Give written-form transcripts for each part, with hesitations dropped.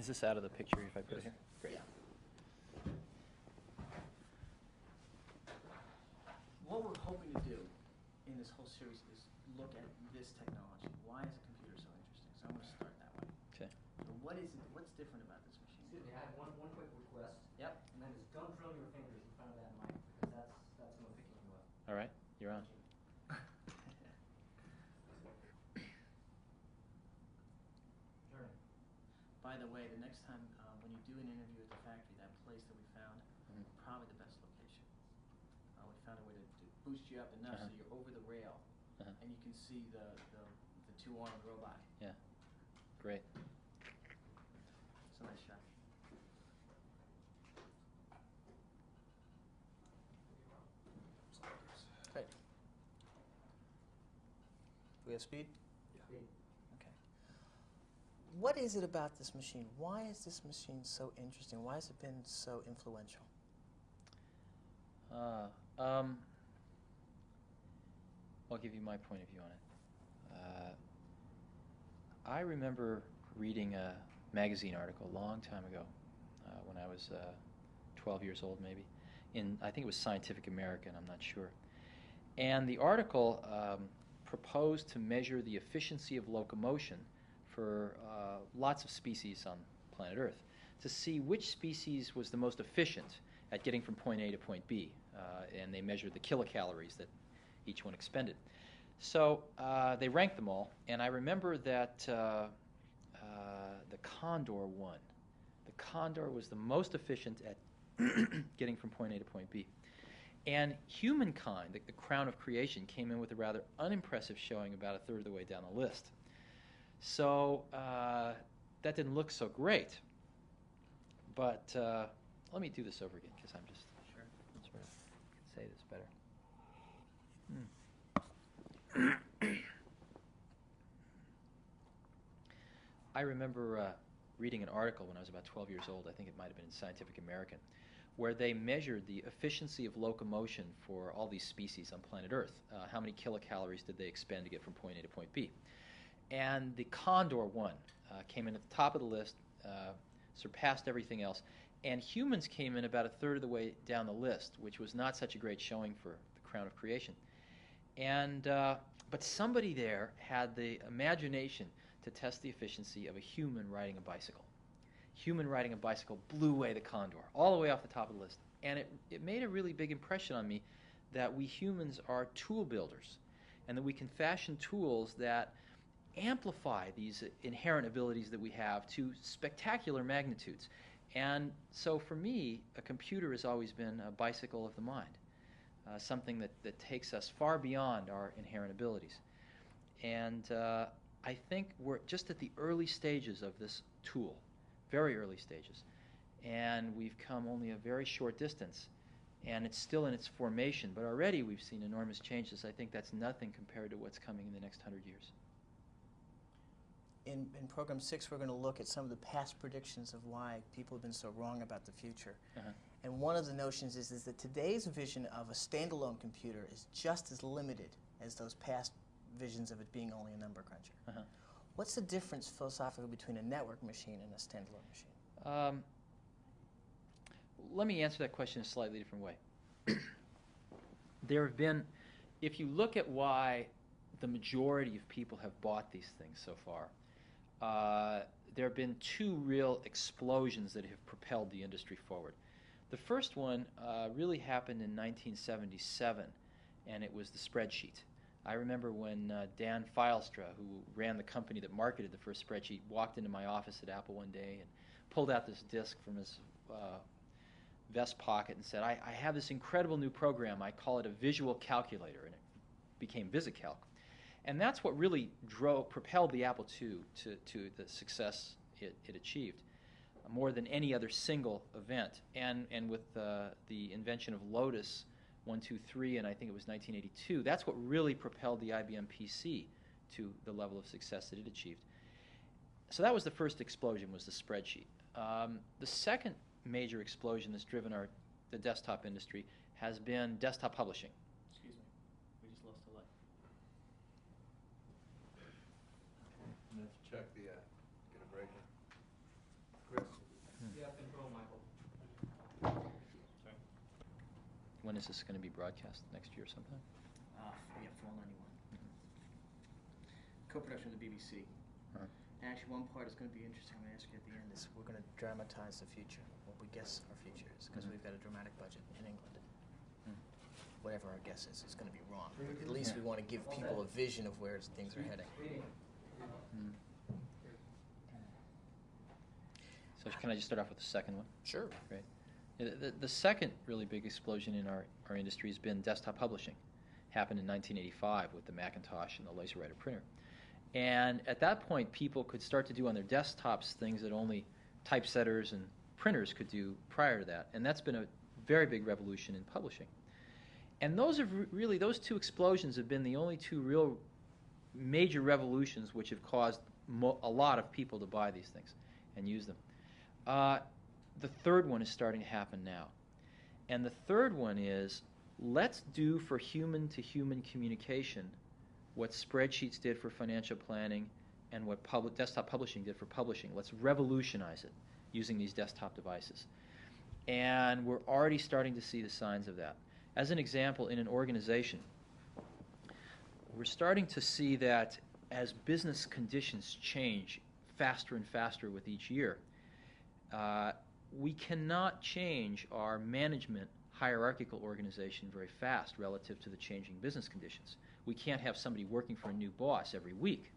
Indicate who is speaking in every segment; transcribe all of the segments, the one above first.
Speaker 1: Is this out of the picture if I put it here? Great.
Speaker 2: Yeah. What we're hoping to do in this whole series is look at this technology. Why is a computer so interesting? So I'm going to start that way.
Speaker 1: Okay.
Speaker 2: So what is it? What's different about this machine?
Speaker 3: Excuse me, I have one quick request.
Speaker 2: Yep.
Speaker 3: And that is don't drill your fingers in front of that mic because that's going to pick you up.
Speaker 1: All right, you're on.
Speaker 3: Turn.
Speaker 2: By the way, the next time when you do an interview at the factory, that place that we found,
Speaker 1: Mhm.
Speaker 2: probably the best location. We found a way to boost you up enough so you're over the rail, and you can see the two-armed robot.
Speaker 1: Yeah, great.
Speaker 2: It's a nice shot. Great. Do we have speed?
Speaker 3: Yeah.
Speaker 2: Okay. What is it about this machine? Why is this machine so interesting? Why has it been so influential?
Speaker 1: I'll give you my point of view on it. I remember reading a magazine article a long time ago, when I was 12 years old maybe, I think it was Scientific American, I'm not sure. And the article proposed to measure the efficiency of locomotion for lots of species on planet Earth, to see which species was the most efficient at getting from point A to point B. And they measured the kilocalories that each one expended. So they ranked them all, and I remember that the Condor won. The Condor was the most efficient at getting from point A to point B. And humankind, the crown of creation, came in with a rather unimpressive showing about a third of the way down the list. So that didn't look so great. But let me do this over again, because I'm just
Speaker 2: Sure.
Speaker 1: sort of say this better. I remember reading an article when I was about 12 years old, I think it might have been in Scientific American, where they measured the efficiency of locomotion for all these species on planet Earth. How many kilocalories did they expend to get from point A to point B? And the Condor won, came in at the top of the list, surpassed everything else, and humans came in about a third of the way down the list, which was not such a great showing for the crown of creation. And but somebody there had the imagination to test the efficiency of a human riding a bicycle. Human riding a bicycle blew away the Condor, all the way off the top of the list. And it made a really big impression on me that we humans are tool builders, and that we can fashion tools that amplify these inherent abilities that we have to spectacular magnitudes. And so for me, a computer has always been a bicycle of the mind. Something that takes us far beyond our inherent abilities. And I think we're just at the early stages of this tool, very early stages. And we've come only a very short distance, and it's still in its formation, but already we've seen enormous changes. I think that's nothing compared to what's coming in the next 100 years.
Speaker 2: In Program 6, we're going to look at some of the past predictions of why people have been so wrong about the future. And one of the notions is that today's vision of a standalone computer is just as limited as those past visions of it being only a number cruncher. What's the difference philosophically between a network machine and a standalone machine?
Speaker 1: Let me answer that question in a slightly different way. There have been, if you look at why the majority of people have bought these things so far, there have been two real explosions that have propelled the industry forward. The first one really happened in 1977, and it was the spreadsheet. I remember when Dan Filestra, who ran the company that marketed the first spreadsheet, walked into my office at Apple one day and pulled out this disk from his vest pocket and said, I have this incredible new program. I call it a visual calculator, and it became VisiCalc. And that's what really propelled the Apple II to the success it achieved, more than any other single event. And with the invention of Lotus 123, and I think it was 1982, that's what really propelled the IBM PC to the level of success that it achieved. So that was the first explosion, was the spreadsheet. The second major explosion that's driven the desktop industry has been desktop publishing.
Speaker 2: Excuse me, we just lost a light.
Speaker 4: And let's check the, get a break here.
Speaker 3: Chris? Yeah, control, Michael. Sorry.
Speaker 1: When is this going to be broadcast? Next year sometime?
Speaker 2: Yeah, Fall 91. Co-production with the BBC.
Speaker 1: Uh-huh.
Speaker 2: And actually, one part is going to be interesting. I'm going to ask you at the end. Is we're going to dramatize the future, what we guess our future is, because we've got a dramatic budget in England. Whatever our guess is, it's going to be wrong. At least we want to give people a vision of where things are heading.
Speaker 1: So can I just start off with the second one?
Speaker 2: Sure.
Speaker 1: Great. The second really big explosion in our industry has been desktop publishing. Happened in 1985 with the Macintosh and the LaserWriter printer. And at that point, people could start to do on their desktops things that only typesetters and printers could do prior to that. And that's been a very big revolution in publishing. And those have really, those two explosions have been the only two real major revolutions which have caused a lot of people to buy these things and use them. The third one is starting to happen now. And the third one is, let's do for human-to-human communication what spreadsheets did for financial planning and what desktop publishing did for publishing. Let's revolutionize it using these desktop devices. And we're already starting to see the signs of that. As an example, in an organization, we're starting to see that as business conditions change faster and faster with each year, we cannot change our management hierarchical organization very fast relative to the changing business conditions. We can't have somebody working for a new boss every week.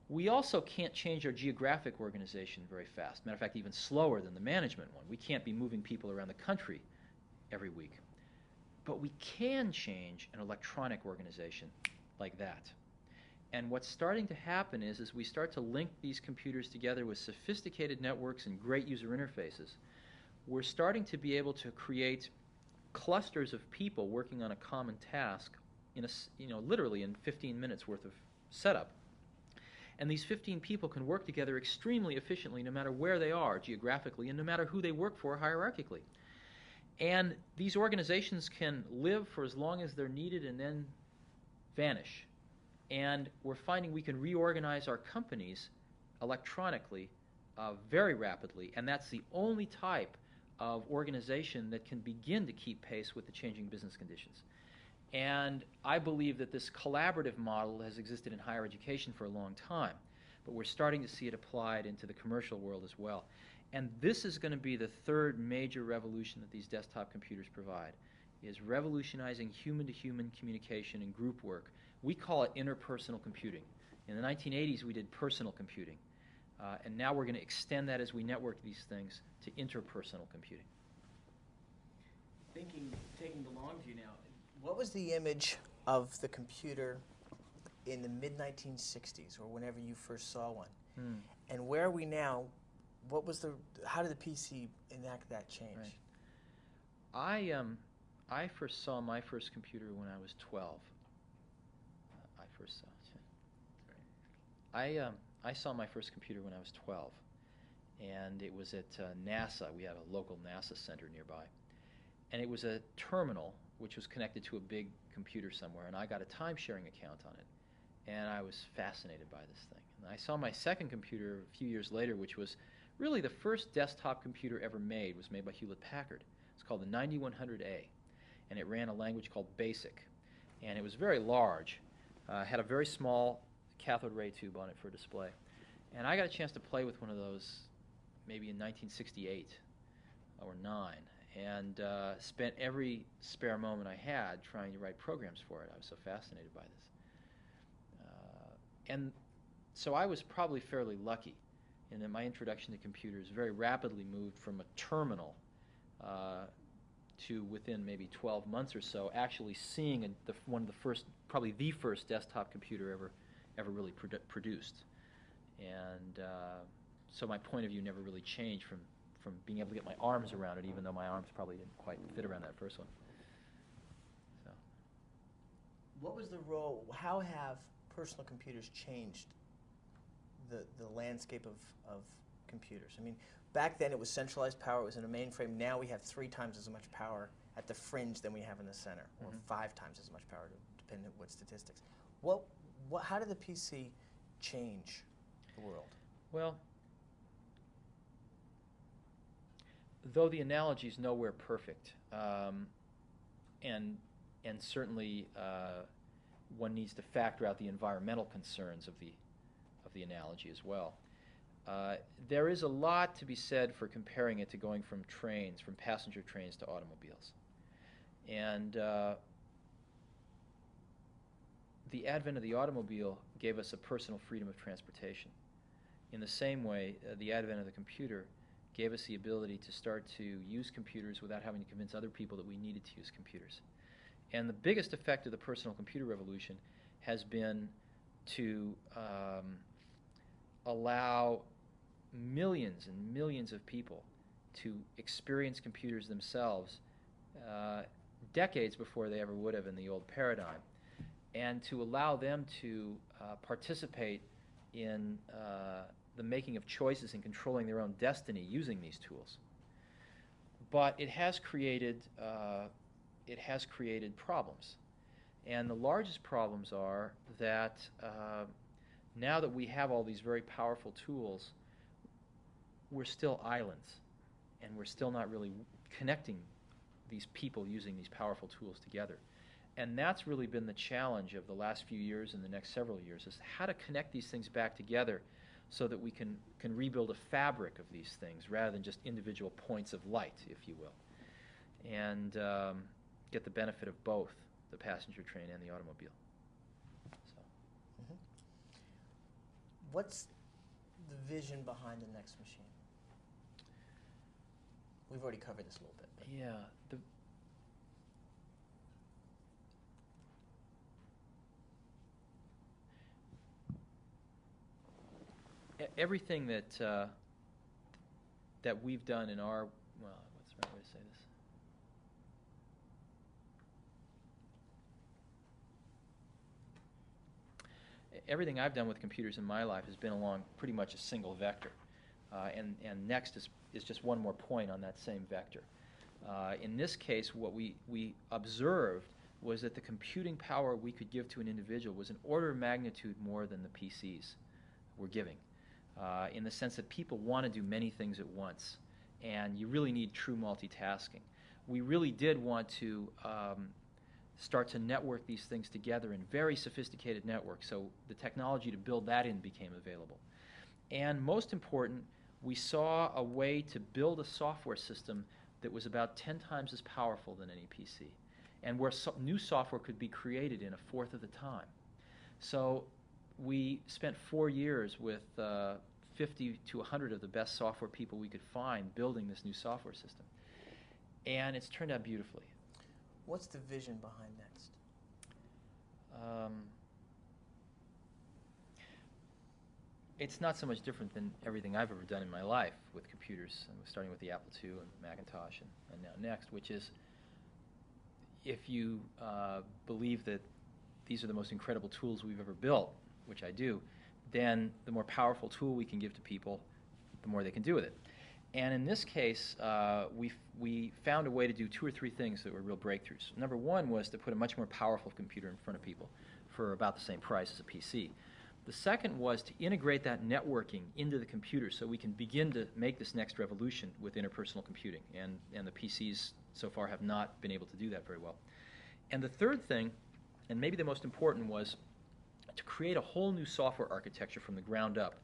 Speaker 1: We also can't change our geographic organization very fast. Matter of fact, even slower than the management one. We can't be moving people around the country every week. But we can change an electronic organization like that. And what's starting to happen is we start to link these computers together with sophisticated networks and great user interfaces. We're starting to be able to create clusters of people working on a common task in literally in 15 minutes worth of setup. And these 15 people can work together extremely efficiently no matter where they are geographically and no matter who they work for hierarchically. And these organizations can live for as long as they're needed and then vanish. And we're finding we can reorganize our companies electronically very rapidly, and that's the only type of organization that can begin to keep pace with the changing business conditions. And I believe that this collaborative model has existed in higher education for a long time, but we're starting to see it applied into the commercial world as well. And this is going to be the third major revolution that these desktop computers provide, is revolutionizing human-to-human communication and group work. We call it interpersonal computing. In the 1980s, we did personal computing. And now we're going to extend that as we network these things to interpersonal computing.
Speaker 2: Taking the long view now, what was the image of the computer in the mid-1960s or whenever you first saw one? And where are we now? How did the PC enact that change?
Speaker 1: Right. I first saw my first computer when I was 12. I saw my first computer when I was 12, and it was at NASA. We have a local NASA center nearby, and it was a terminal which was connected to a big computer somewhere, and I got a time-sharing account on it, and I was fascinated by this thing. And I saw my second computer a few years later, which was really the first desktop computer ever made. Was made by Hewlett-Packard. It's called the 9100A, and it ran a language called BASIC, and it was very large. Had a very small cathode ray tube on it for display. And I got a chance to play with one of those maybe in 1968 or 9, and spent every spare moment I had trying to write programs for it. I was so fascinated by this. And so I was probably fairly lucky in that my introduction to computers very rapidly moved from a terminal to within maybe 12 months or so actually seeing one of the first, probably the first desktop computer ever really produced. And so my point of view never really changed from being able to get my arms around it, even though my arms probably didn't quite fit around that first one. So.
Speaker 2: What was the role, how have personal computers changed the landscape of computers? I mean, back then it was centralized power, it was in a mainframe. Now we have 3 times as much power at the fringe than we have in the center, or 5 times as much power, depending on what statistics. How did the PC change the world?
Speaker 1: Well, though the analogy is nowhere perfect, and certainly one needs to factor out the environmental concerns of the analogy as well. There is a lot to be said for comparing it to going from passenger trains to automobiles. And the advent of the automobile gave us a personal freedom of transportation. In the same way, the advent of the computer gave us the ability to start to use computers without having to convince other people that we needed to use computers. And the biggest effect of the personal computer revolution has been to allow millions and millions of people to experience computers themselves decades before they ever would have in the old paradigm, and to allow them to participate in the making of choices and controlling their own destiny using these tools. But it has created problems. And the largest problems are that now that we have all these very powerful tools, we're still islands, and we're still not really connecting these people using these powerful tools together. And that's really been the challenge of the last few years and the next several years, is how to connect these things back together so that we can rebuild a fabric of these things rather than just individual points of light, if you will, and get the benefit of both the passenger train and the automobile. So.
Speaker 2: Mm-hmm. What's the vision behind the next machine? We've already covered this a little bit. But.
Speaker 1: Yeah. Everything that we've done in our, well, what's the right way to say this? Everything I've done with computers in my life has been along pretty much a single vector, and next is just one more point on that same vector. In this case, what we observed was that the computing power we could give to an individual was an order of magnitude more than the PCs were giving. In the sense that people want to do many things at once, and you really need true multitasking. We really did want to start to network these things together in very sophisticated networks, so the technology to build that in became available. And most important, we saw a way to build a software system that was about 10 times as powerful than any PC, and where new software could be created in a fourth of the time. So we spent 4 years with 50 to 100 of the best software people we could find building this new software system. And it's turned out beautifully.
Speaker 2: What's the vision behind Next?
Speaker 1: It's not so much different than everything I've ever done in my life with computers, starting with the Apple II and Macintosh and now Next, which is, if you believe that these are the most incredible tools we've ever built, which I do, then the more powerful tool we can give to people, the more they can do with it. And in this case, we found a way to do 2 or 3 things that were real breakthroughs. Number one was to put a much more powerful computer in front of people for about the same price as a PC. The second was to integrate that networking into the computer so we can begin to make this next revolution with interpersonal computing. And the PCs so far have not been able to do that very well. And the third thing, and maybe the most important, was to create a whole new software architecture from the ground up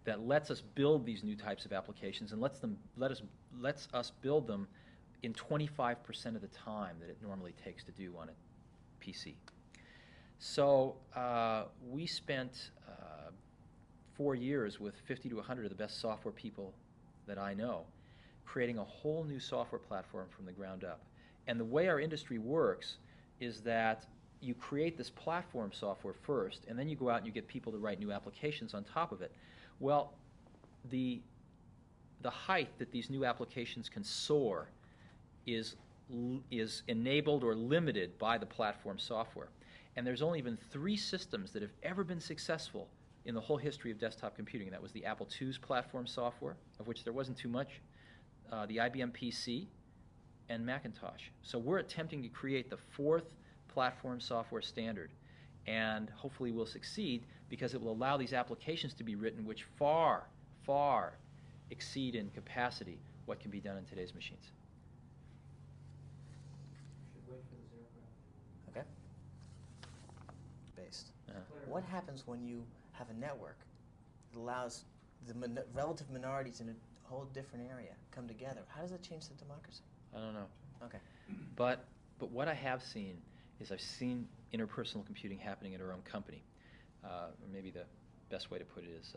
Speaker 1: that lets us build these new types of applications and lets us build them in 25% of the time that it normally takes to do on a PC. So we spent 4 years with 50 to 100 of the best software people that I know, creating a whole new software platform from the ground up. And the way our industry works is that you create this platform software first, and then you go out and you get people to write new applications on top of it. Well, the height that these new applications can soar is enabled or limited by the platform software. And there's only been 3 systems that have ever been successful in the whole history of desktop computing. And that was the Apple II's platform software, of which there wasn't too much, the IBM PC, and Macintosh. So we're attempting to create the 4th platform software standard, and hopefully we'll succeed because it will allow these applications to be written which far, far exceed in capacity what can be done in today's machines.
Speaker 3: Should wait for the zero graph.
Speaker 2: Okay. Based.
Speaker 1: Uh-huh.
Speaker 2: What happens when you have a network that allows the relative minorities in a whole different area come together? How does that change the democracy?
Speaker 1: I don't know.
Speaker 2: Okay.
Speaker 1: But what I have seen is I've seen interpersonal computing happening at our own company. Or maybe the best way to put it is,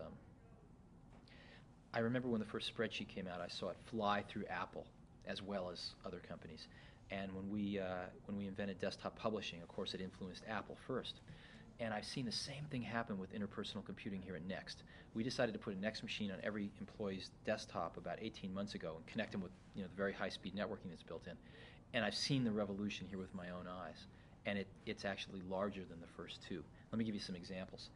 Speaker 1: I remember when the first spreadsheet came out, I saw it fly through Apple as well as other companies. And when we invented desktop publishing, of course, it influenced Apple first. And I've seen the same thing happen with interpersonal computing here at Next. We decided to put a Next machine on every employee's desktop about 18 months ago and connect them with the very high-speed networking that's built in. And I've seen the revolution here with my own eyes. And it's actually larger than the first two. Let me give you some examples.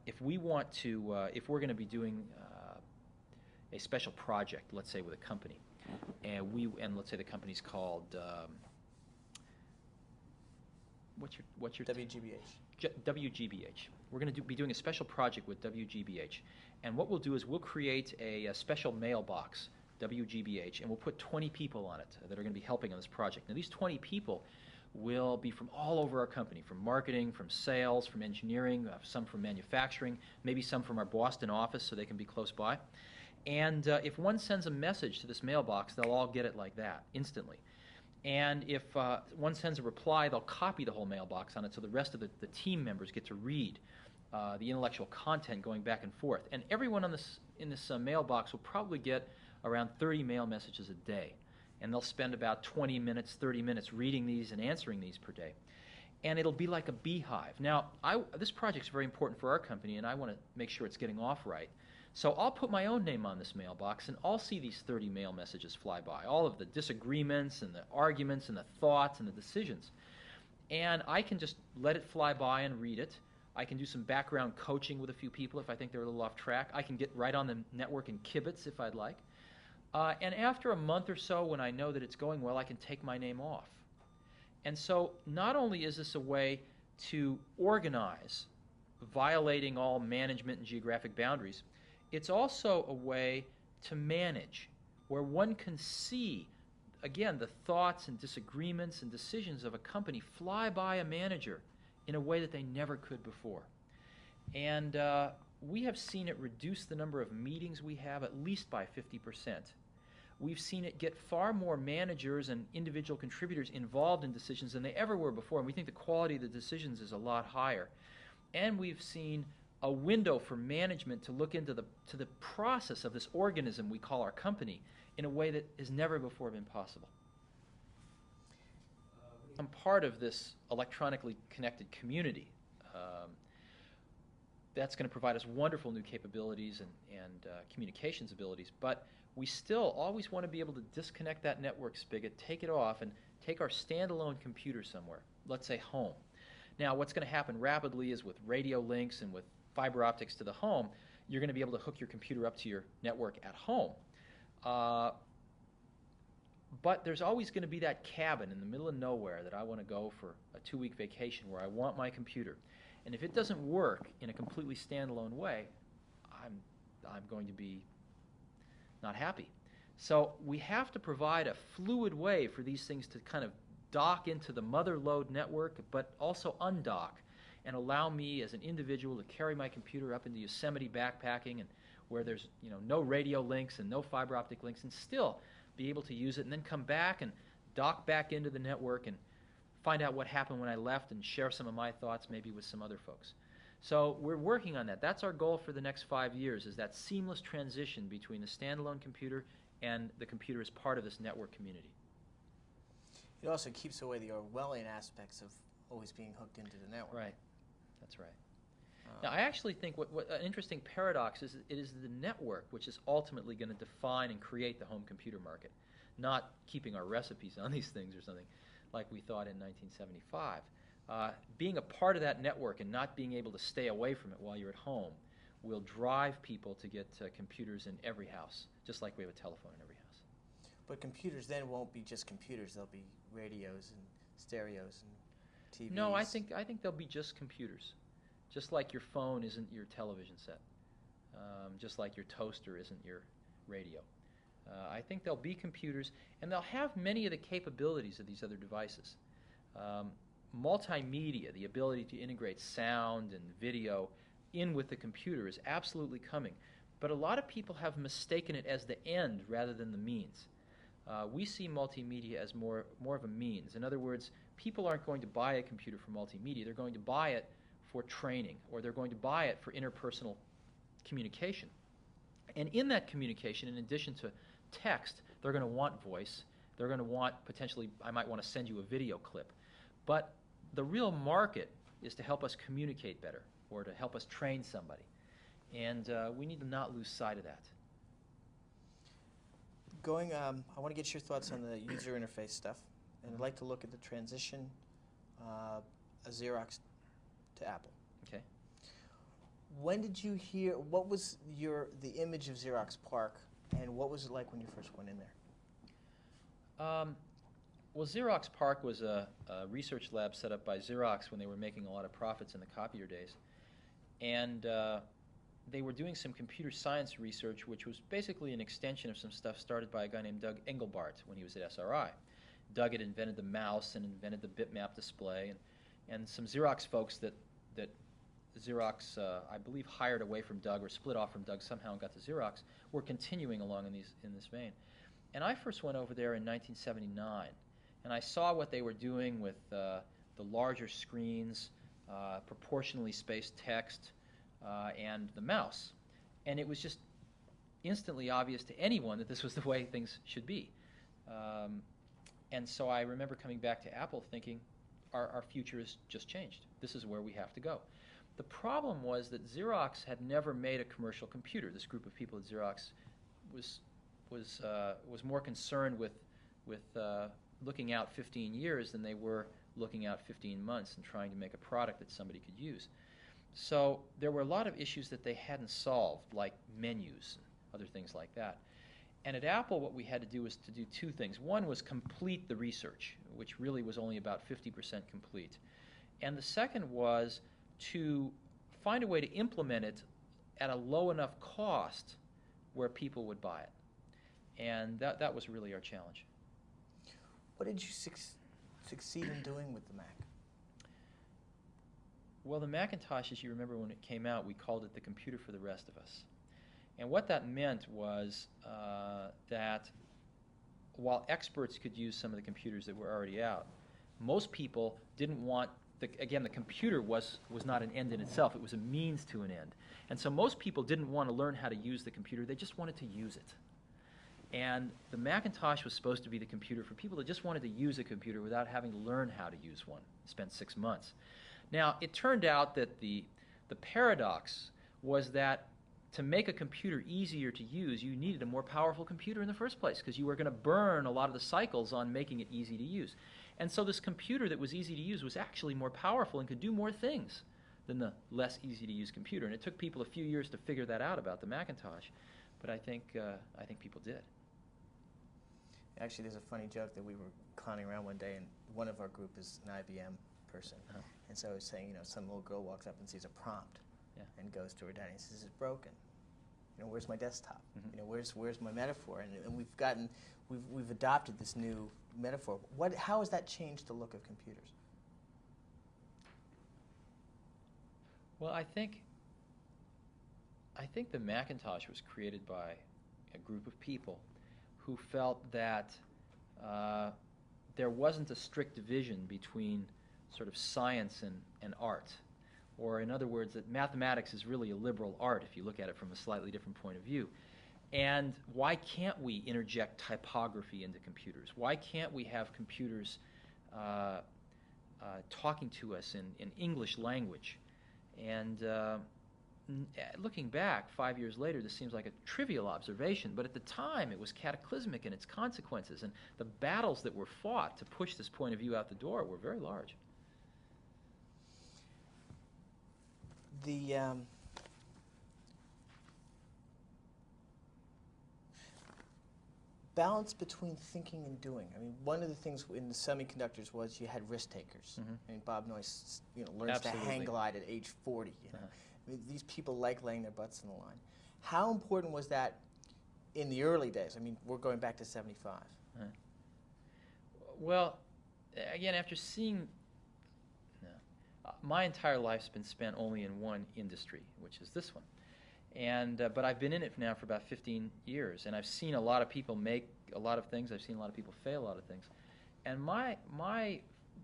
Speaker 1: If we want to, if we're going to be doing a special project, let's say with a company, and let's say the company's called what's your
Speaker 2: WGBH.
Speaker 1: WGBH. We're going to be doing a special project with WGBH, and what we'll do is we'll create a special mailbox, WGBH, and we'll put 20 people on it that are going to be helping on this project. Now, these 20 people will be from all over our company, from marketing, from sales, from engineering, some from manufacturing, maybe some from our Boston office so they can be close by. And if one sends a message to this mailbox, they'll all get it like that, instantly. And if one sends a reply, they'll copy the whole mailbox on it so the rest of the team members get to read the intellectual content going back and forth. And everyone in this mailbox will probably get around 30 mail messages a day. And they'll spend about 20 minutes, 30 minutes reading these and answering these per day. And it'll be like a beehive. Now, this project's very important for our company, and I want to make sure it's getting off right. So I'll put my own name on this mailbox, and I'll see these 30 mail messages fly by, all of the disagreements and the arguments and the thoughts and the decisions. And I can just let it fly by and read it. I can do some background coaching with a few people if I think they're a little off track. I can get right on the network and kibitz if I'd like. And after a month or so, when I know that it's going well, I can take my name off. And so not only is this a way to organize, violating all management and geographic boundaries, it's also a way to manage, where one can see, again, the thoughts and disagreements and decisions of a company fly by a manager in a way that they never could before. And we have seen it reduce the number of meetings we have at least by 50%. We've seen it get far more managers and individual contributors involved in decisions than they ever were before, and we think the quality of the decisions is a lot higher. And we've seen a window for management to look into the process of this organism we call our company in a way that has never before been possible. I'm part of this electronically connected community. That's going to provide us wonderful new capabilities and communications abilities, but we still always want to be able to disconnect that network spigot, take it off, and take our standalone computer somewhere, let's say home. Now, what's going to happen rapidly is with radio links and with fiber optics to the home, you're going to be able to hook your computer up to your network at home. But there's always going to be that cabin in the middle of nowhere that I want to go for a 2-week vacation where I want my computer. And if it doesn't work in a completely standalone way, I'm going to be not happy. So we have to provide a fluid way for these things to kind of dock into the mother load network, but also undock and allow me as an individual to carry my computer up into Yosemite backpacking and where there's no radio links and no fiber optic links, and still be able to use it and then come back and dock back into the network and find out what happened when I left and share some of my thoughts maybe with some other folks. So we're working on that. That's our goal for the next 5 years, is that seamless transition between the standalone computer and the computer as part of this network community.
Speaker 2: It also keeps away the Orwellian aspects of always being hooked into the network.
Speaker 1: Right. That's right. Now, I actually think what an interesting paradox is, it is the network which is ultimately going to define and create the home computer market, not keeping our recipes on these things or something like we thought in 1975. Being a part of that network and not being able to stay away from it while you're at home will drive people to get computers in every house, just like we have a telephone in every house.
Speaker 2: But computers then won't be just computers. They'll be radios and stereos and TVs.
Speaker 1: No, I think they'll be just computers. Just like your phone isn't your television set. Just like your toaster isn't your radio. I think there'll be computers, and they'll have many of the capabilities of these other devices. Multimedia, the ability to integrate sound and video in with the computer, is absolutely coming. But a lot of people have mistaken it as the end rather than the means. We see multimedia as more of a means. In other words, people aren't going to buy a computer for multimedia. They're going to buy it for training, or they're going to buy it for interpersonal communication. And in that communication, in addition to text, they're going to want voice. They're going to want, potentially, I might want to send you a video clip. But the real market is to help us communicate better, or to help us train somebody. And we need to not lose sight of that.
Speaker 2: I want to get your thoughts on the user interface stuff, and I'd like to look at the transition of Xerox to Apple.
Speaker 1: Okay.
Speaker 2: When did you hear, what was the image of Xerox PARC, and what was it like when you first went in there?
Speaker 1: Well, Xerox PARC was a research lab set up by Xerox when they were making a lot of profits in the copier days. And they were doing some computer science research, which was basically an extension of some stuff started by a guy named Doug Engelbart when he was at SRI. Doug had invented the mouse and invented the bitmap display, and some Xerox folks that Xerox, I believe, hired away from Doug or split off from Doug somehow and got to Xerox, were continuing along in this vein. And I first went over there in 1979, and I saw what they were doing with the larger screens, proportionally spaced text, and the mouse. And it was just instantly obvious to anyone that this was the way things should be. And so I remember coming back to Apple thinking, our future has just changed. This is where we have to go. The problem was that Xerox had never made a commercial computer. This group of people at Xerox was more concerned with looking out 15 years than they were looking out 15 months and trying to make a product that somebody could use. So there were a lot of issues that they hadn't solved, like menus and other things like that. And at Apple, what we had to do was to do two things. One was complete the research, which really was only about 50% complete. And the second was to find a way to implement it at a low enough cost where people would buy it. And that was really our challenge.
Speaker 2: What did you succeed in doing with the Mac?
Speaker 1: Well, the Macintosh, as you remember when it came out, we called it the computer for the rest of us. And what that meant was that while experts could use some of the computers that were already out, most people didn't want, again, the computer was not an end in itself. It was a means to an end. And so most people didn't want to learn how to use the computer. They just wanted to use it. And the Macintosh was supposed to be the computer for people that just wanted to use a computer without having to learn how to use one. Spent 6 months. Now, it turned out that the paradox was that to make a computer easier to use, you needed a more powerful computer in the first place, because you were going to burn a lot of the cycles on making it easy to use. And so this computer that was easy to use was actually more powerful and could do more things than the less easy to use computer. And it took people a few years to figure that out about the Macintosh, but I think people did.
Speaker 2: Actually, there's a funny joke that we were clowning around one day, and one of our group is an IBM person.
Speaker 1: Uh-huh.
Speaker 2: And so I was saying, some little girl walks up and sees a prompt,
Speaker 1: Yeah.
Speaker 2: and goes to her dad and says, "It's broken. Where's my desktop?
Speaker 1: Mm-hmm.
Speaker 2: Where's my metaphor?" And we've adopted this new metaphor. How has that changed the look of computers?
Speaker 1: Well, I think the Macintosh was created by a group of people who felt that there wasn't a strict division between sort of science and art. Or in other words, that mathematics is really a liberal art if you look at it from a slightly different point of view. And why can't we interject typography into computers? Why can't we have computers talking to us in English language? And looking back 5 years later, this seems like a trivial observation, but at the time it was cataclysmic in its consequences, and the battles that were fought to push this point of view out the door were very large.
Speaker 2: The balance between thinking and doing. I mean, one of the things in the semiconductors was you had risk takers.
Speaker 1: Mm-hmm.
Speaker 2: I mean, Bob Noyce, learns
Speaker 1: Absolutely.
Speaker 2: to hang glide at age 40.
Speaker 1: Uh-huh.
Speaker 2: I mean, these people like laying their butts on the line. How important was that in the early days? I mean, we're going back to 75.
Speaker 1: Well, again, after seeing, no, my entire life's been spent only in one industry, which is this one. And but I've been in it now for about 15 years, and I've seen a lot of people make a lot of things. I've seen a lot of people fail a lot of things. And my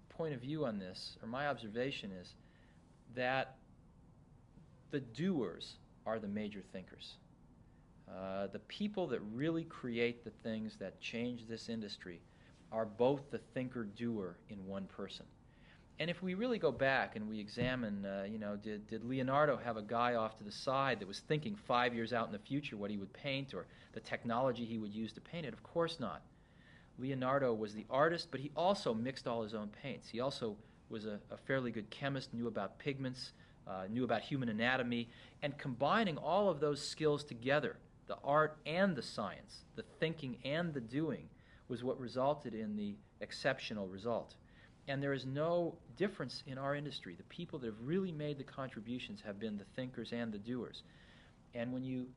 Speaker 1: point of view on this, or my observation, is that the doers are the major thinkers. The people that really create the things that change this industry are both the thinker-doer in one person. And if we really go back and we examine, did Leonardo have a guy off to the side that was thinking 5 years out in the future what he would paint or the technology he would use to paint it? Of course not. Leonardo was the artist, but he also mixed all his own paints. He also was a fairly good chemist, knew about pigments, knew about human anatomy, and combining all of those skills together, the art and the science, the thinking and the doing, was what resulted in the exceptional result. And there is no difference in our industry. The people that have really made the contributions have been the thinkers and the doers. And when you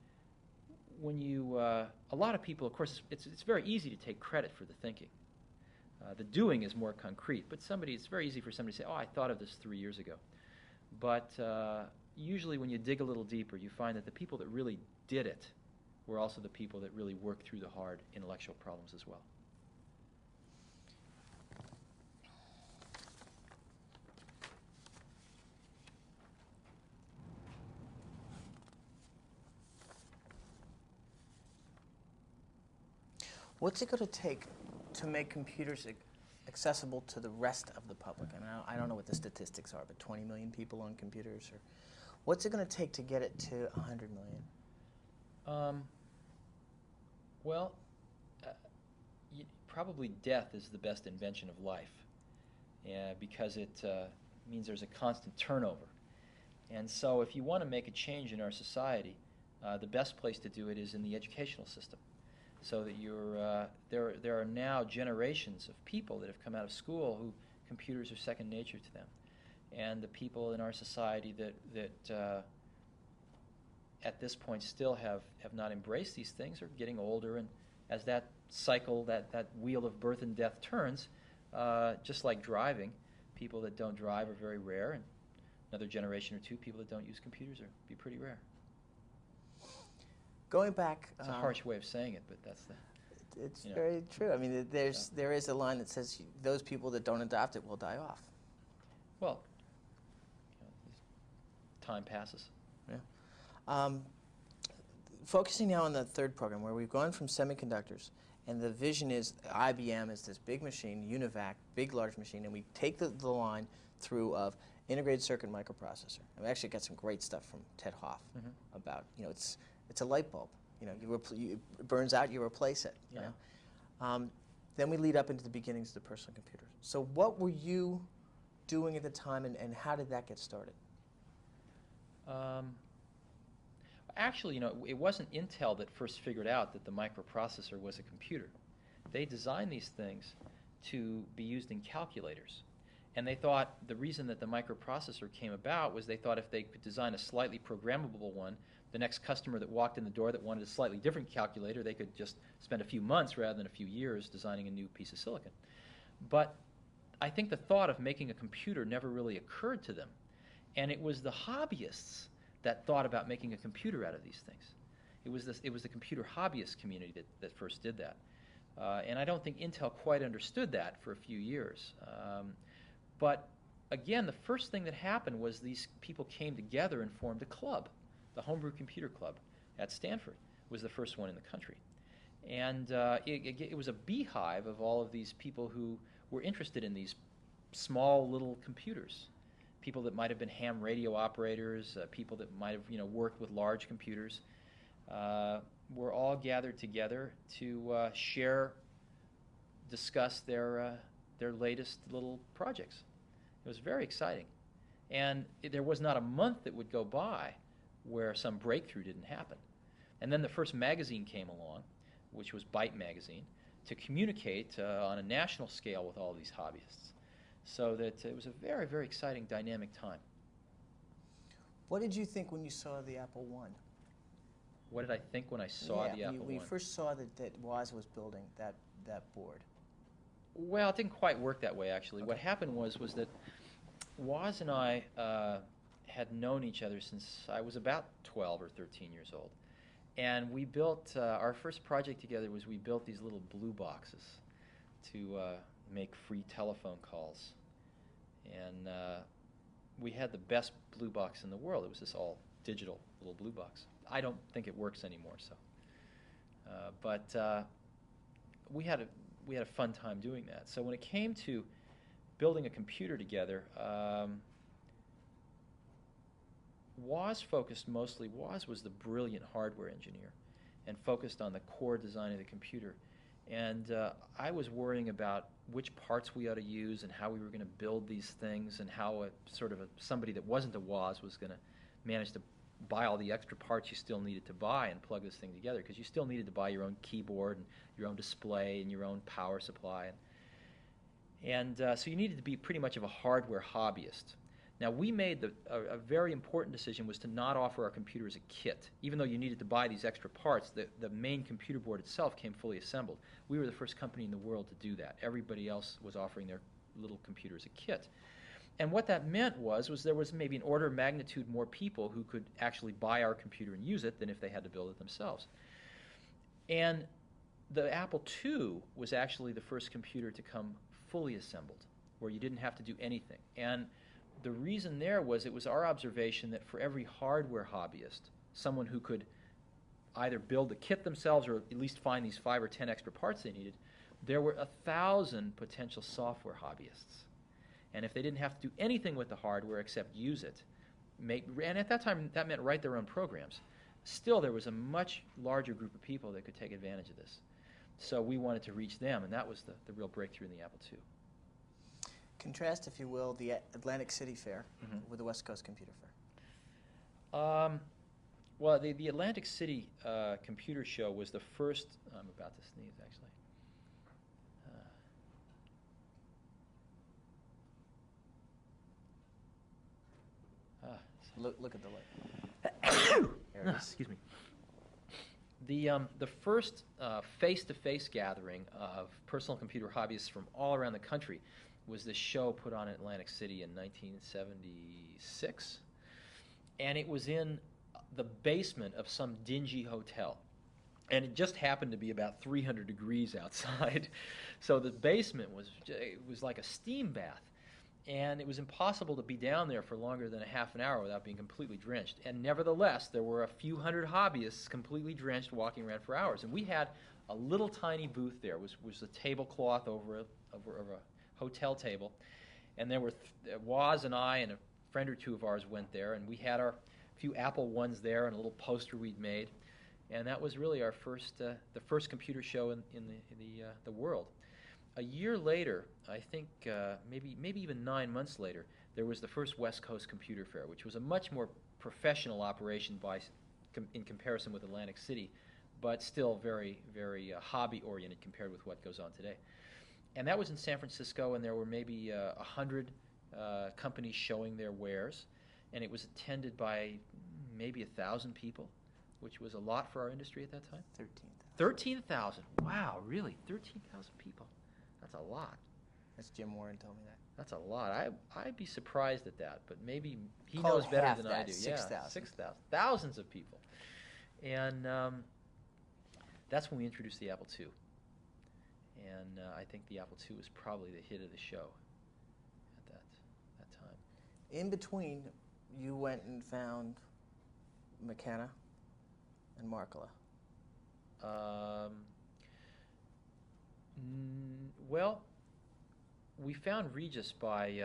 Speaker 1: a lot of people, of course, it's very easy to take credit for the thinking. The doing is more concrete, but it's very easy for somebody to say, oh, I thought of this 3 years ago. But usually when you dig a little deeper, you find that the people that really did it were also the people that really worked through the hard intellectual problems as well.
Speaker 2: What's it going to take to make computers accessible to the rest of the public? I mean, I don't know what the statistics are, but 20 million people on computers, or what's it going to take to get it to 100 million?
Speaker 1: Probably death is the best invention of life, because it means there's a constant turnover. And so if you want to make a change in our society, the best place to do it is in the educational system. So that there are now generations of people that have come out of school who computers are second nature to them. And the people in our society that at this point still have not embraced these things are getting older, and as that cycle, that wheel of birth and death turns, just like driving, people that don't drive are very rare, and another generation or two, people that don't use computers are be pretty rare.
Speaker 2: Going back,
Speaker 1: it's a harsh way of saying it, but that's the.
Speaker 2: It's very true. I mean, there is a line that says those people that don't adopt it will die off.
Speaker 1: Well, time passes.
Speaker 2: Yeah. Focusing now on the third program, where we've gone from semiconductors, and the vision is IBM is this big machine, UNIVAC, big large machine, and we take the line through of integrated circuit microprocessor. And we actually got some great stuff from Ted Hoff about, it's a light bulb. It burns out, you replace it. You know? Then we lead up into the beginnings of the personal computer. So what were you doing at the time, and how did that get started?
Speaker 1: Actually, it wasn't Intel that first figured out that the microprocessor was a computer. They designed these things to be used in calculators. And they thought the reason that the microprocessor came about was they thought if they could design a slightly programmable one, the next customer that walked in the door that wanted a slightly different calculator, they could just spend a few months rather than a few years designing a new piece of silicon. But I think the thought of making a computer never really occurred to them. And it was the hobbyists that thought about making a computer out of these things. It was the computer hobbyist community that first did that. And I don't think Intel quite understood that for a few years. But again, the first thing that happened was these people came together and formed a club. The Homebrew Computer Club at Stanford was the first one in the country. And it was a beehive of all of these people who were interested in these small little computers. People that might have been ham radio operators, people that might have worked with large computers, were all gathered together to discuss their latest little projects. It was very exciting. And there was not a month that would go by where some breakthrough didn't happen. And then the first magazine came along, which was Byte Magazine, to communicate on a national scale with all these hobbyists. So that it was a very, very exciting, dynamic time.
Speaker 2: What did you think when you saw the Apple I?
Speaker 1: What did I think when I saw the Apple
Speaker 2: we
Speaker 1: I?
Speaker 2: first saw that Woz was building that board.
Speaker 1: Well, it didn't quite work that way, actually.
Speaker 2: Okay.
Speaker 1: What happened was that Woz and I had known each other since I was about 12 or 13 years old. And we built, our first project together was we built these little blue boxes to make free telephone calls. And we had the best blue box in the world. It was this all digital little blue box. I don't think it works anymore, so. But we had a fun time doing that. So when it came to building a computer together, Woz was the brilliant hardware engineer and focused on the core design of the computer. And I was worrying about which parts we ought to use and how we were going to build these things and how somebody that wasn't a Woz was going to manage to buy all the extra parts you still needed to buy and plug this thing together, because you still needed to buy your own keyboard and your own display and your own power supply. And so you needed to be pretty much of a hardware hobbyist. Now, we made a very important decision was to not offer our computer as a kit. Even though you needed to buy these extra parts, the main computer board itself came fully assembled. We were the first company in the world to do that. Everybody else was offering their little computer as a kit. And what that meant was there was maybe an order of magnitude more people who could actually buy our computer and use it than if they had to build it themselves. And the Apple II was actually the first computer to come fully assembled, where you didn't have to do anything. And the reason there was it was our observation that for every hardware hobbyist, someone who could either build the kit themselves or at least find these 5 or 10 extra parts they needed, there were 1,000 potential software hobbyists. And if they didn't have to do anything with the hardware except use it, and at that time that meant write their own programs, still there was a much larger group of people that could take advantage of this. So we wanted to reach them, and that was the real breakthrough in the Apple II.
Speaker 2: Contrast, if you will, the Atlantic City Fair with the West Coast Computer Fair.
Speaker 1: Well, the Atlantic City Computer Show was the first. I'm about to sneeze, actually.
Speaker 2: Look at the light. There it is.
Speaker 1: Excuse me. The first face-to-face gathering of personal computer hobbyists from all around the country was this show put on in Atlantic City in 1976, and it was in the basement of some dingy hotel, and it just happened to be about 300 degrees outside, so the basement was like a steam bath, and it was impossible to be down there for longer than a half an hour without being completely drenched. And nevertheless, there were a few hundred hobbyists completely drenched walking around for hours, and we had a little tiny booth there. It was a tablecloth over a hotel table, and there were Woz and I and a friend or two of ours went there, and we had our few Apple I's there and a little poster we'd made, and that was really our first the first computer show in the world. A year later, I think maybe even 9 months later, there was the first West Coast Computer Fair, which was a much more professional operation in comparison with Atlantic City, but still very, very hobby-oriented compared with what goes on today. And that was in San Francisco, and there were maybe 100 companies showing their wares, and it was attended by maybe 1,000 people, which was a lot for our industry at that time.
Speaker 2: 13,000.
Speaker 1: 13,000. Wow, really? 13,000 people. That's a lot.
Speaker 2: That's Jim Warren told me that.
Speaker 1: That's a lot. I'd be surprised at that, but maybe he
Speaker 2: Call
Speaker 1: knows
Speaker 2: it
Speaker 1: better
Speaker 2: half
Speaker 1: than
Speaker 2: that,
Speaker 1: I do.
Speaker 2: 6,000.
Speaker 1: Yeah, 6,000. Thousands of people. And that's when we introduced the Apple II. And I think the Apple II was probably the hit of the show at that time.
Speaker 2: In between, you went and found McKenna and Markkula.
Speaker 1: Well, we found Regus by,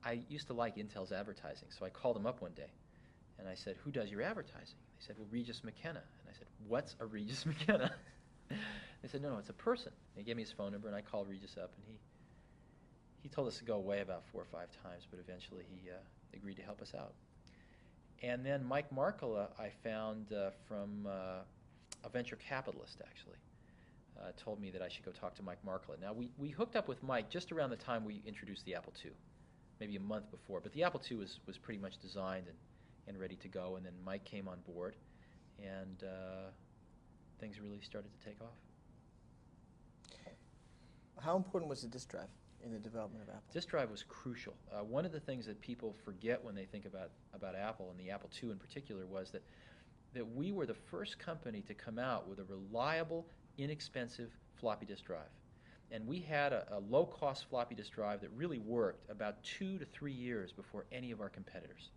Speaker 1: I used to like Intel's advertising, so I called him up one day, and I said, "Who does your advertising?" They said, "Well, Regus McKenna." And I said, "What's a Regus McKenna?" They said, "No, it's a person." They gave me his phone number, and I called Regus up, and he told us to go away about 4 or 5 times, but eventually he agreed to help us out. And then Mike Markkula I found from a venture capitalist, actually. Told me that I should go talk to Mike Markkula. Now, we hooked up with Mike just around the time we introduced the Apple II, maybe a month before. But the Apple II was pretty much designed and ready to go, and then Mike came on board. and things really started to take off.
Speaker 2: How important was the disk drive in the development of Apple?
Speaker 1: Disk drive was crucial. One of the things that people forget when they think about Apple, and the Apple II in particular, was that we were the first company to come out with a reliable, inexpensive floppy disk drive. And we had a low-cost floppy disk drive that really worked about 2 to 3 years before any of our competitors.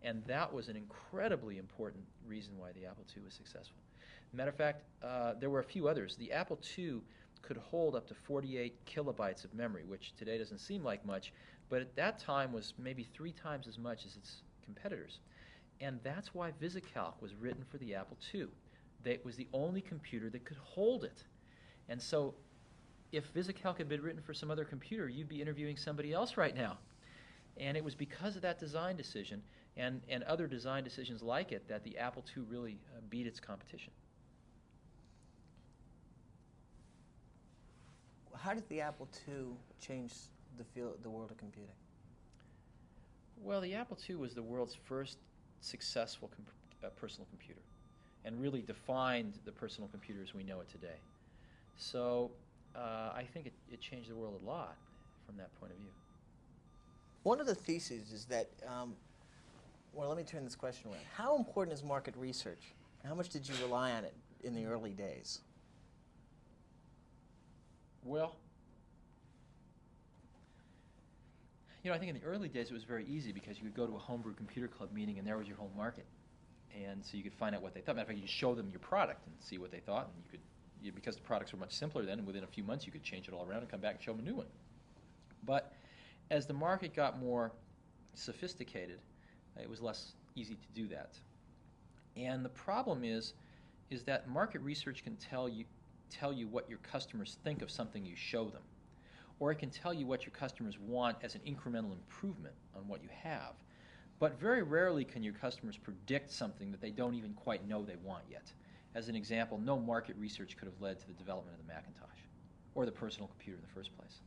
Speaker 1: And that was an incredibly important reason why the Apple II was successful. Matter of fact, there were a few others. The Apple II could hold up to 48 kilobytes of memory, which today doesn't seem like much, but at that time was maybe 3 times as much as its competitors. And that's why VisiCalc was written for the Apple II. It was the only computer that could hold it. And so if VisiCalc had been written for some other computer, you'd be interviewing somebody else right now. And it was because of that design decision and other design decisions like it that the Apple II really beat its competition.
Speaker 2: How did the Apple II change the world of computing?
Speaker 1: Well, the Apple II was the world's first successful personal computer and really defined the personal computer as we know it today. So I think it changed the world a lot from that point of view.
Speaker 2: One of the theses is that, well, let me turn this question around. How important is market research? How much did you rely on it in the early days?
Speaker 1: Well, I think in the early days it was very easy because you could go to a homebrew computer club meeting and there was your whole market. And so you could find out what they thought. Matter of fact, you could show them your product and see what they thought, and because the products were much simpler then, within a few months you could change it all around and come back and show them a new one. But as the market got more sophisticated, it was less easy to do that. And the problem is that market research can tell you what your customers think of something you show them. Or it can tell you what your customers want as an incremental improvement on what you have. But very rarely can your customers predict something that they don't even quite know they want yet. As an example, no market research could have led to the development of the Macintosh or the personal computer in the first place.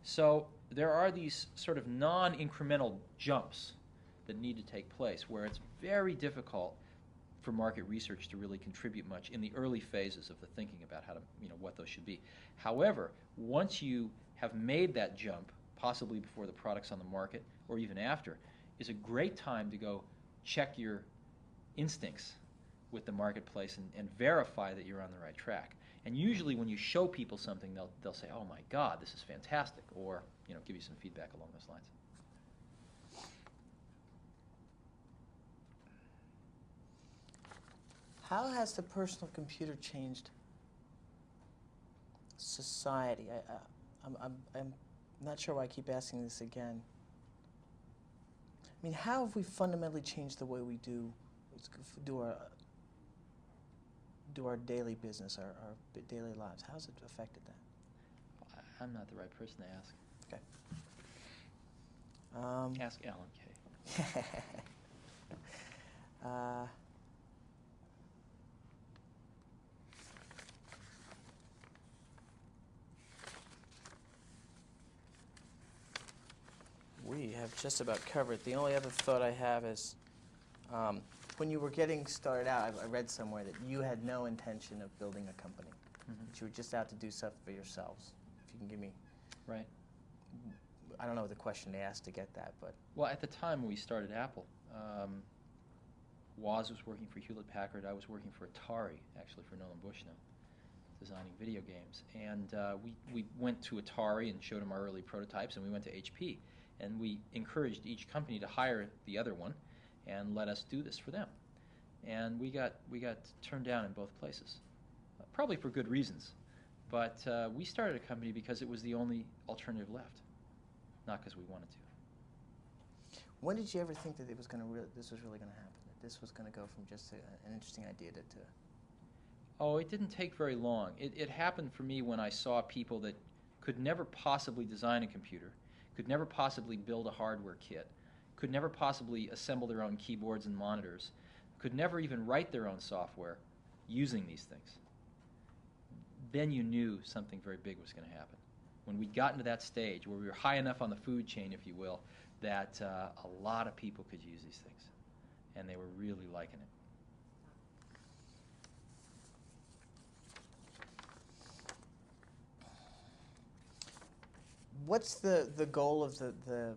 Speaker 1: So there are these sort of non-incremental jumps that need to take place where it's very difficult for market research to really contribute much in the early phases of the thinking about how to, what those should be. However, once you have made that jump, possibly before the product's on the market or even after, is a great time to go check your instincts with the marketplace and verify that you're on the right track. And usually when you show people something, they'll say, "Oh my God, this is fantastic," or give you some feedback along those lines.
Speaker 2: How has the personal computer changed society? I'm not sure why I keep asking this again. I mean, how have we fundamentally changed the way we do our daily business, our daily lives? How's it affected that?
Speaker 1: I'm not the right person to ask.
Speaker 2: Okay.
Speaker 1: Ask Alan Kay.
Speaker 2: We have just about covered. The only other thought I have is, when you were getting started out, I read somewhere that you had no intention of building a company.
Speaker 1: Mm-hmm.
Speaker 2: That you were just out to do stuff for yourselves. If you can give me...
Speaker 1: Right.
Speaker 2: I don't know the question to ask to get that, but...
Speaker 1: Well, at the time we started Apple, Woz was working for Hewlett-Packard. I was working for Atari, actually for Nolan Bushnell, designing video games. And we went to Atari and showed them our early prototypes, and we went to HP. And we encouraged each company to hire the other one and let us do this for them. And we got turned down in both places, probably for good reasons. But we started a company because it was the only alternative left, not because we wanted to.
Speaker 2: When did you ever think that this was really going to happen? That this was going to go from just an interesting idea to...
Speaker 1: Oh, it didn't take very long. It happened for me when I saw people that could never possibly design a computer, could never possibly build a hardware kit, could never possibly assemble their own keyboards and monitors, could never even write their own software using these things. Then you knew something very big was going to happen. When we'd gotten to that stage where we were high enough on the food chain, if you will, that a lot of people could use these things, and they were really liking it.
Speaker 2: What's the goal of the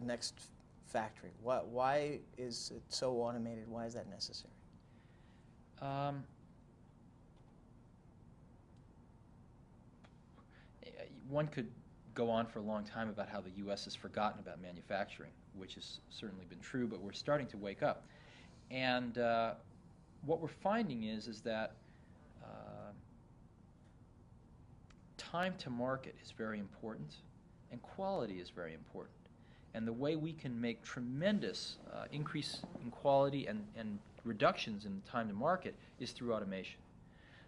Speaker 2: next factory? Why is it so automated? Why is that necessary?
Speaker 1: One could go on for a long time about how the U.S. has forgotten about manufacturing, which has certainly been true, but we're starting to wake up. And what we're finding is that time to market is very important, and quality is very important. And the way we can make tremendous increase in quality and reductions in time to market is through automation.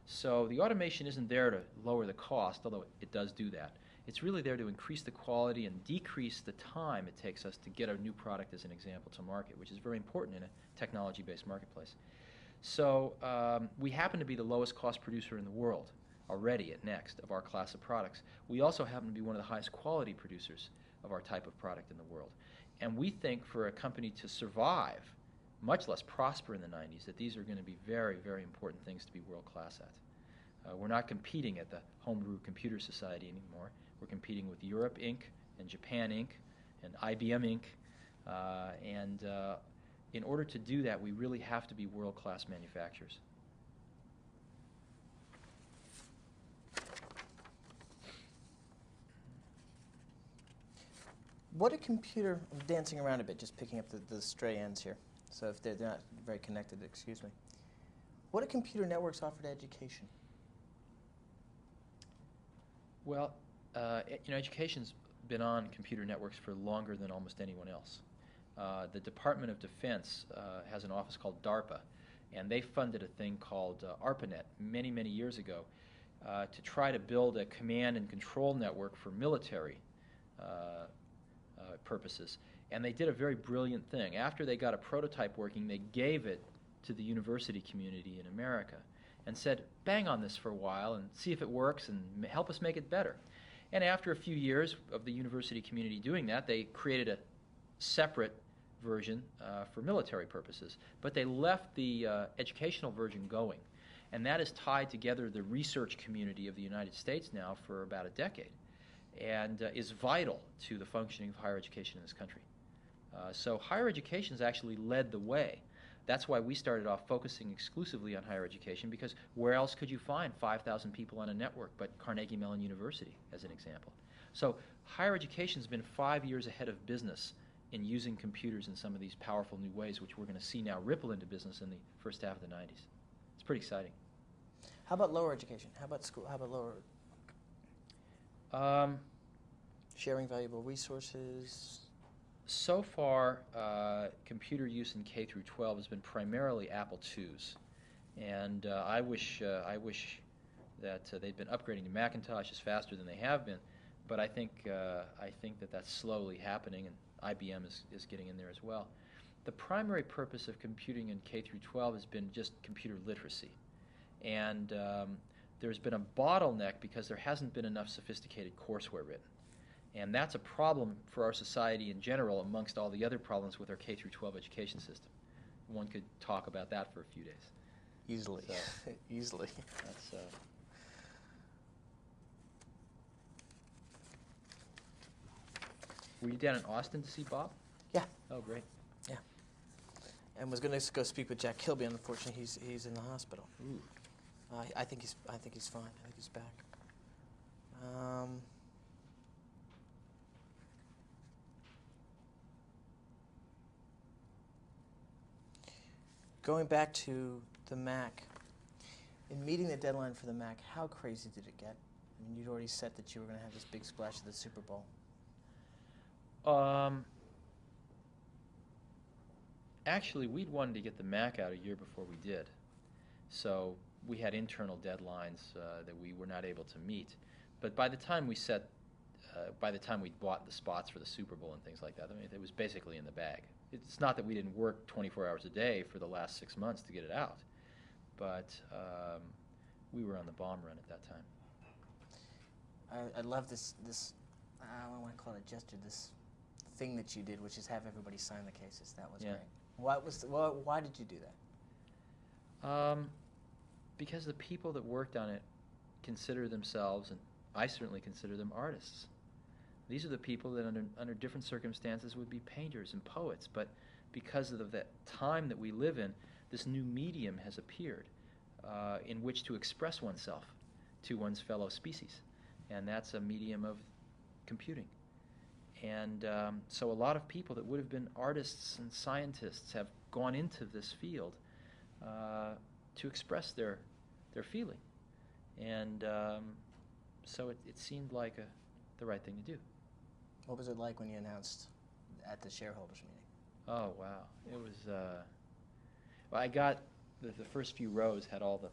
Speaker 1: So the automation isn't there to lower the cost, although it does do that. It's really there to increase the quality and decrease the time it takes us to get a new product, as an example, to market, which is very important in a technology-based marketplace. So we happen to be the lowest cost producer in the world already at Next of our class of products. We also happen to be one of the highest quality producers of our type of product in the world. And we think for a company to survive, much less prosper in the 90s, that these are going to be very, very important things to be world-class at. We're not competing at the Homebrew Computer Society anymore. We're competing with Europe Inc. and Japan Inc. and IBM Inc. In order to do that, we really have to be world-class manufacturers.
Speaker 2: What a computer, I'm dancing around a bit, just picking up the stray ends here. So if they're not very connected, excuse me. What do computer networks offer to education?
Speaker 1: Well, education's been on computer networks for longer than almost anyone else. The Department of Defense has an office called DARPA, and they funded a thing called ARPANET many, many years ago to try to build a command and control network for military purposes. And they did a very brilliant thing. After they got a prototype working, they gave it to the university community in America and said, bang on this for a while and see if it works and help us make it better. And after a few years of the university community doing that, they created a separate version for military purposes. But they left the educational version going. And that has tied together the research community of the United States now for about a decade, and is vital to the functioning of higher education in this country. So higher education has actually led the way. That's why we started off focusing exclusively on higher education, because where else could you find 5,000 people on a network but Carnegie Mellon University, as an example? So higher education has been 5 years ahead of business in using computers in some of these powerful new ways, which we're going to see now ripple into business in the first half of the 90s. It's pretty exciting.
Speaker 2: How about lower education? How about school? How about lower? Sharing valuable resources.
Speaker 1: So far, computer use in K through 12 has been primarily Apple IIs, and I wish that they'd been upgrading to Macintoshes faster than they have been. But I think that that's slowly happening, and IBM is getting in there as well. The primary purpose of computing in K through 12 has been just computer literacy, and there's been a bottleneck because there hasn't been enough sophisticated courseware written. And that's a problem for our society in general, amongst all the other problems with our K through 12 education system. One could talk about that for a few days.
Speaker 2: Easily.
Speaker 1: So,
Speaker 2: Easily.
Speaker 1: that's, were you down in Austin to see Bob?
Speaker 2: Yeah.
Speaker 1: Oh, great.
Speaker 2: Yeah. And was going to go speak with Jack Kilby. Unfortunately, he's in the hospital.
Speaker 1: Ooh.
Speaker 2: I think he's fine. I think he's back. Going back to the Mac, in meeting the deadline for the Mac, how crazy did it get? I mean, you'd already said that you were going to have this big splash at the Super Bowl.
Speaker 1: Actually, we'd wanted to get the Mac out a year before we did. So we had internal deadlines that we were not able to meet. But by the time we bought the spots for the Super Bowl and things like that, I mean, it was basically in the bag. It's not that we didn't work 24 hours a day for the last 6 months to get it out, but we were on the bomb run at that time.
Speaker 2: I love this I don't want to call it a gesture, this thing that you did, which is have everybody sign the cases. That was
Speaker 1: Yeah.
Speaker 2: great. Why did you do that?
Speaker 1: Because the people that worked on it consider themselves, and I certainly consider them, artists. These are the people that under different circumstances would be painters and poets, but because of that time that we live in, this new medium has appeared in which to express oneself to one's fellow species, and that's a medium of computing. And so a lot of people that would have been artists and scientists have gone into this field to express their feeling. And so it seemed like the right thing to do.
Speaker 2: What was it like when you announced at the shareholders meeting?
Speaker 1: Oh, wow. It was, well, I got, the first few rows had all the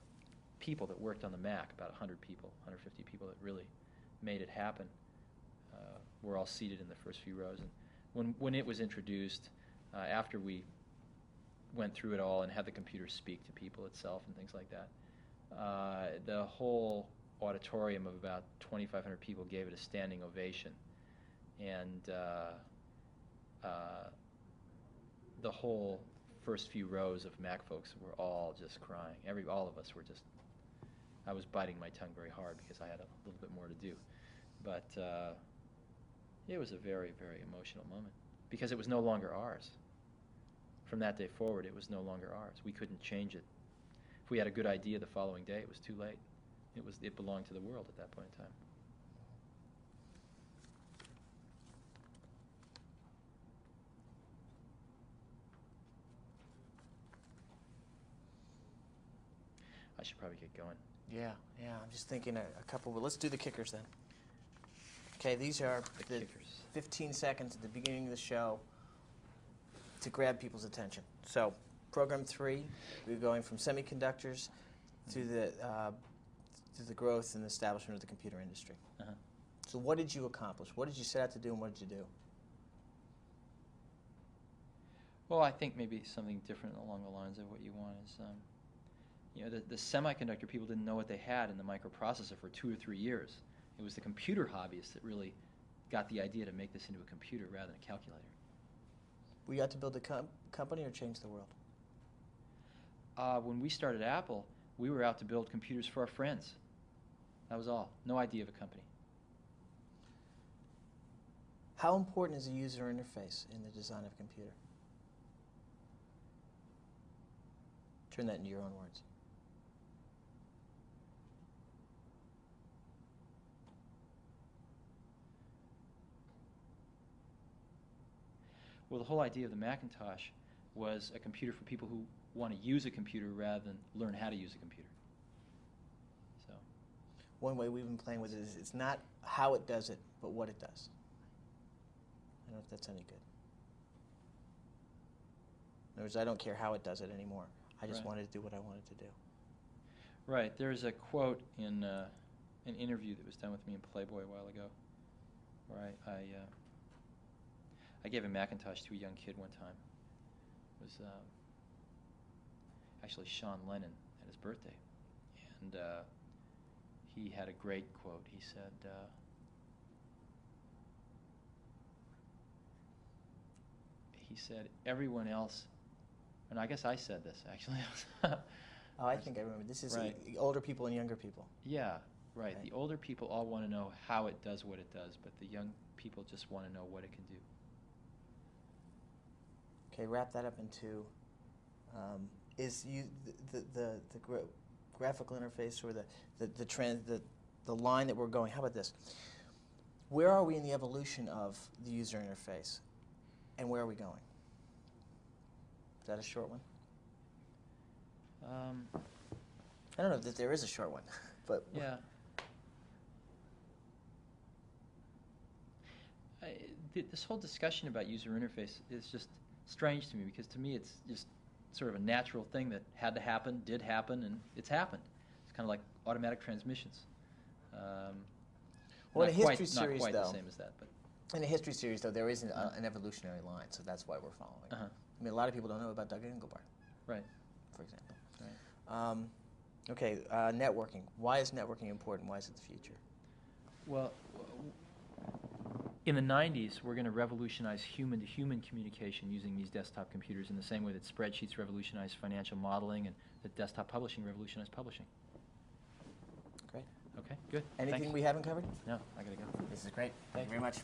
Speaker 1: people that worked on the Mac, about 100 people, 150 people that really made it happen. Were all seated in the first few rows. And when it was introduced, after we went through it all and had the computer speak to people itself and things like that, the whole auditorium of about 2,500 people gave it a standing ovation. And the whole first few rows of Mac folks were all just crying. All of us were just, I was biting my tongue very hard because I had a little bit more to do. But it was a very, very emotional moment because it was no longer ours. From that day forward, it was no longer ours. We couldn't change it. If we had a good idea the following day, it was too late. It belonged to the world at that point in time. I should probably get going.
Speaker 2: Yeah, I'm just thinking a couple, but let's do the kickers then. Okay, these are
Speaker 1: The kickers.
Speaker 2: 15 seconds at the beginning of the show to grab people's attention. So, program 3, we're going from semiconductors to the growth and establishment of the computer industry.
Speaker 1: Uh-huh.
Speaker 2: So what did you accomplish? What did you set out to do, and what did you do?
Speaker 1: Well, I think maybe something different along the lines of what you want is, you know, the semiconductor people didn't know what they had in the microprocessor for 2 or 3 years. It was the computer hobbyists that really got the idea to make this into a computer rather than a calculator.
Speaker 2: Were you out to build a company or change the world?
Speaker 1: When we started Apple, we were out to build computers for our friends. That was all. No idea of a company.
Speaker 2: How important is the user interface in the design of a computer? Turn that into your own words.
Speaker 1: Well, the whole idea of the Macintosh was a computer for people who want to use a computer rather than learn how to use a computer. So,
Speaker 2: One way we've been playing with it is it's not how it does it, but what it does. I don't know if that's any good. In other words, I don't care how it does it anymore. I just
Speaker 1: Right.
Speaker 2: wanted to do what I wanted to do.
Speaker 1: right, there's a quote in an interview that was done with me in Playboy a while ago, where I gave a Macintosh to a young kid one time. It was actually Sean Lennon at his birthday, and he had a great quote. He said, everyone else, and I guess I said this actually.
Speaker 2: Oh, I think I remember. This is
Speaker 1: Right.
Speaker 2: older people and younger people.
Speaker 1: Yeah, right.
Speaker 2: Right.
Speaker 1: The older people all want to know how it does what it does, but the young people just want to know what it can do.
Speaker 2: Okay, wrap that up into graphical interface or the line that we're going. How about this? Where are we in the evolution of the user interface, and where are we going? Is that a short one? I don't know that there is a short one, but
Speaker 1: Yeah. This whole discussion about user interface is just strange to me because to me it's just sort of a natural thing that had to happen, did happen, and it's happened. It's kind of like automatic transmissions.
Speaker 2: Well, in a
Speaker 1: not
Speaker 2: history series,
Speaker 1: quite
Speaker 2: though,
Speaker 1: the same as that, but
Speaker 2: in a history series, though, there is an evolutionary line, so that's why we're following.
Speaker 1: Uh-huh.
Speaker 2: I mean, a lot of people don't know about Doug Engelbart,
Speaker 1: right.
Speaker 2: for example.
Speaker 1: Right.
Speaker 2: Okay, networking. Why is networking important? Why is it the future?
Speaker 1: Well, in the 90s, we're going to revolutionize human-to-human communication using these desktop computers in the same way that spreadsheets revolutionized financial modeling and that desktop publishing revolutionized publishing.
Speaker 2: Great.
Speaker 1: Okay, good.
Speaker 2: Anything
Speaker 1: Thanks.
Speaker 2: we haven't covered?
Speaker 1: No, I got to go.
Speaker 2: This is great. Thank you very much.